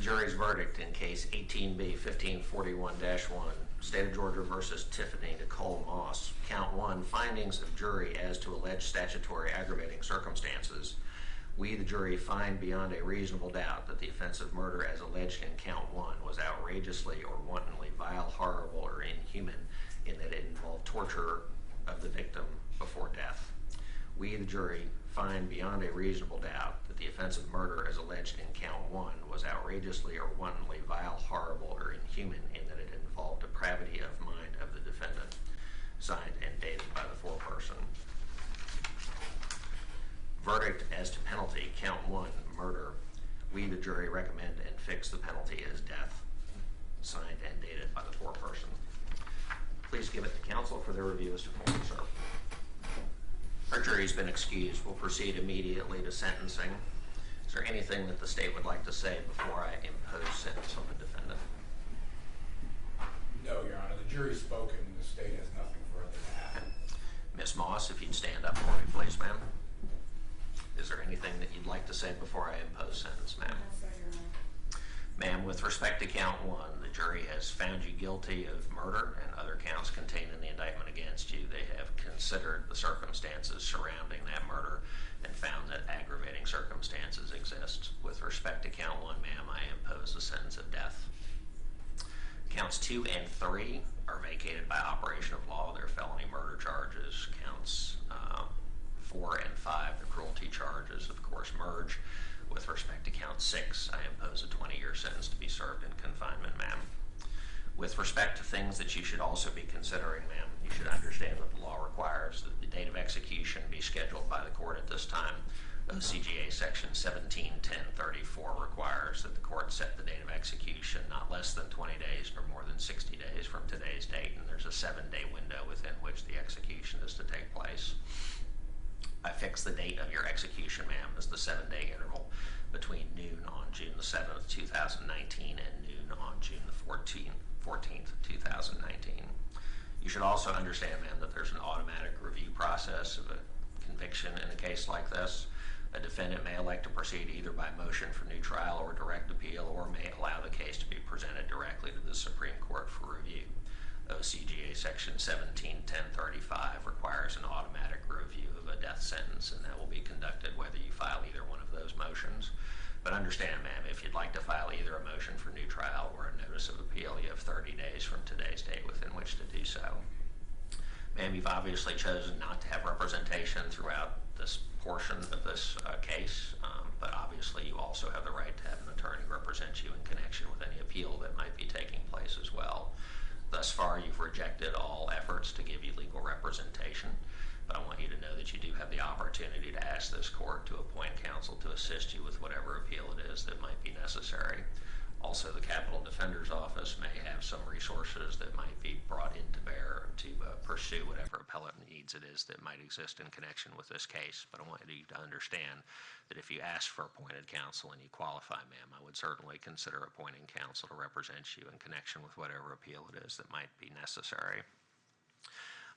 the jury's verdict in case 18B 1541-1, State of Georgia versus Tiffany Moss, count 1, findings of jury as to alleged statutory aggravating circumstances. We, the jury, find beyond a reasonable doubt that the offense of murder as alleged in count 1 was outrageously or wantonly vile, horrible, or inhuman in that it involved torture of the victim before death. We, the jury, find beyond a reasonable doubt that the offense of murder as alleged in count 1 was outrageously or wantonly vile, horrible, or inhuman in that it involved depravity of mind of the defendant, signed and dated by the foreperson. Verdict as to penalty, count 1, murder. We, the jury, recommend and fix the penalty as death, signed and dated by the foreperson. Please give it to counsel for their review as to form, sir. Our jury's been excused. We'll proceed immediately to sentencing. Is there anything that the state would like to say before I impose sentence on the defendant? No, Your Honor. The jury's spoken. The state has nothing further to add. Ms. Moss, if you'd stand up for me, please, ma'am. Is there anything that you'd like to say before I impose sentence, ma'am? No, sir, Your Honor. Ma'am, with respect to count 1, the jury has found you guilty of murder and other counts contained in the indictment against you. They have considered the circumstances surrounding that murder and found that aggravating circumstances exist. With respect to count 1, ma'am, I impose the sentence of death. Counts 2 and 3 are vacated by operation of law. They're felony murder charges. Counts 4 and 5, the cruelty charges, of course, merge. With respect to count 6, I impose a 20-year sentence to be served in confinement, ma'am. With respect to things that you should also be considering, ma'am, you should understand that the law requires that the date of execution be scheduled by the court at this time. OCGA section 171034 requires that the court set the date of execution not less than 20 days nor more than 60 days from today's date, and there's a 7-day window within which the execution is to take place. I fix the date of your execution, ma'am, as the 7-day interval between noon on June the 7th, 2019 and noon on June the 14th, 2019. You should also understand, ma'am, that there's an automatic review process of a conviction in a case like this. A defendant may elect to proceed either by motion for new trial or direct appeal, or may allow the case to be presented directly to the Supreme Court for review. OCGA section 171035 requires an automatic review of a death sentence, and that will be conducted whether you file either one of those motions. But understand, ma'am, if you'd like to file either a motion for new trial or a notice of appeal, you have 30 days from today's date within which to do so. Ma'am, you've obviously chosen not to have representation throughout this portion of this case, but obviously you also have the right to have an attorney represent you in connection with any appeal that might be taking place as well. Thus far, you've rejected all efforts to give you legal representation, but I want you to know that you do have the opportunity to ask this court to appoint counsel to assist you with whatever appeal it is that might be necessary. Also, the Capital Defender's Office may have some resources that might be brought into bear to pursue whatever appellate needs it is that might exist in connection with this case. But I want you to understand that if you ask for appointed counsel and you qualify, ma'am, I would certainly consider appointing counsel to represent you in connection with whatever appeal it is that might be necessary.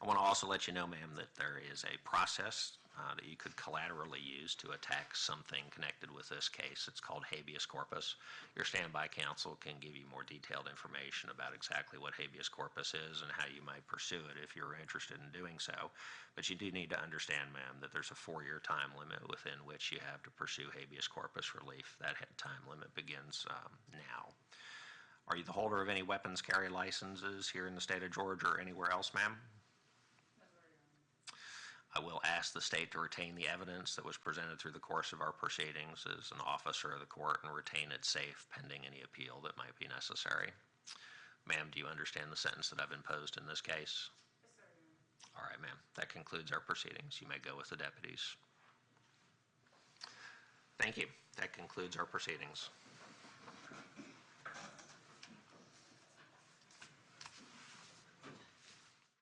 I want to also let you know, ma'am, that there is a process that you could collaterally use to attack something connected with this case. It's called habeas corpus. Your standby counsel can give you more detailed information about exactly what habeas corpus is and how you might pursue it if you're interested in doing so. But you do need to understand, ma'am, that there's a 4-year time limit within which you have to pursue habeas corpus relief. That time limit begins now. Are you the holder of any weapons carry licenses here in the state of Georgia or anywhere else, ma'am? I will ask the state to retain the evidence that was presented through the course of our proceedings as an officer of the court and retain it safe pending any appeal that might be necessary. Ma'am, do you understand the sentence that I've imposed in this case? Yes, sir. All right, ma'am. That concludes our proceedings. You may go with the deputies. Thank you. That concludes our proceedings.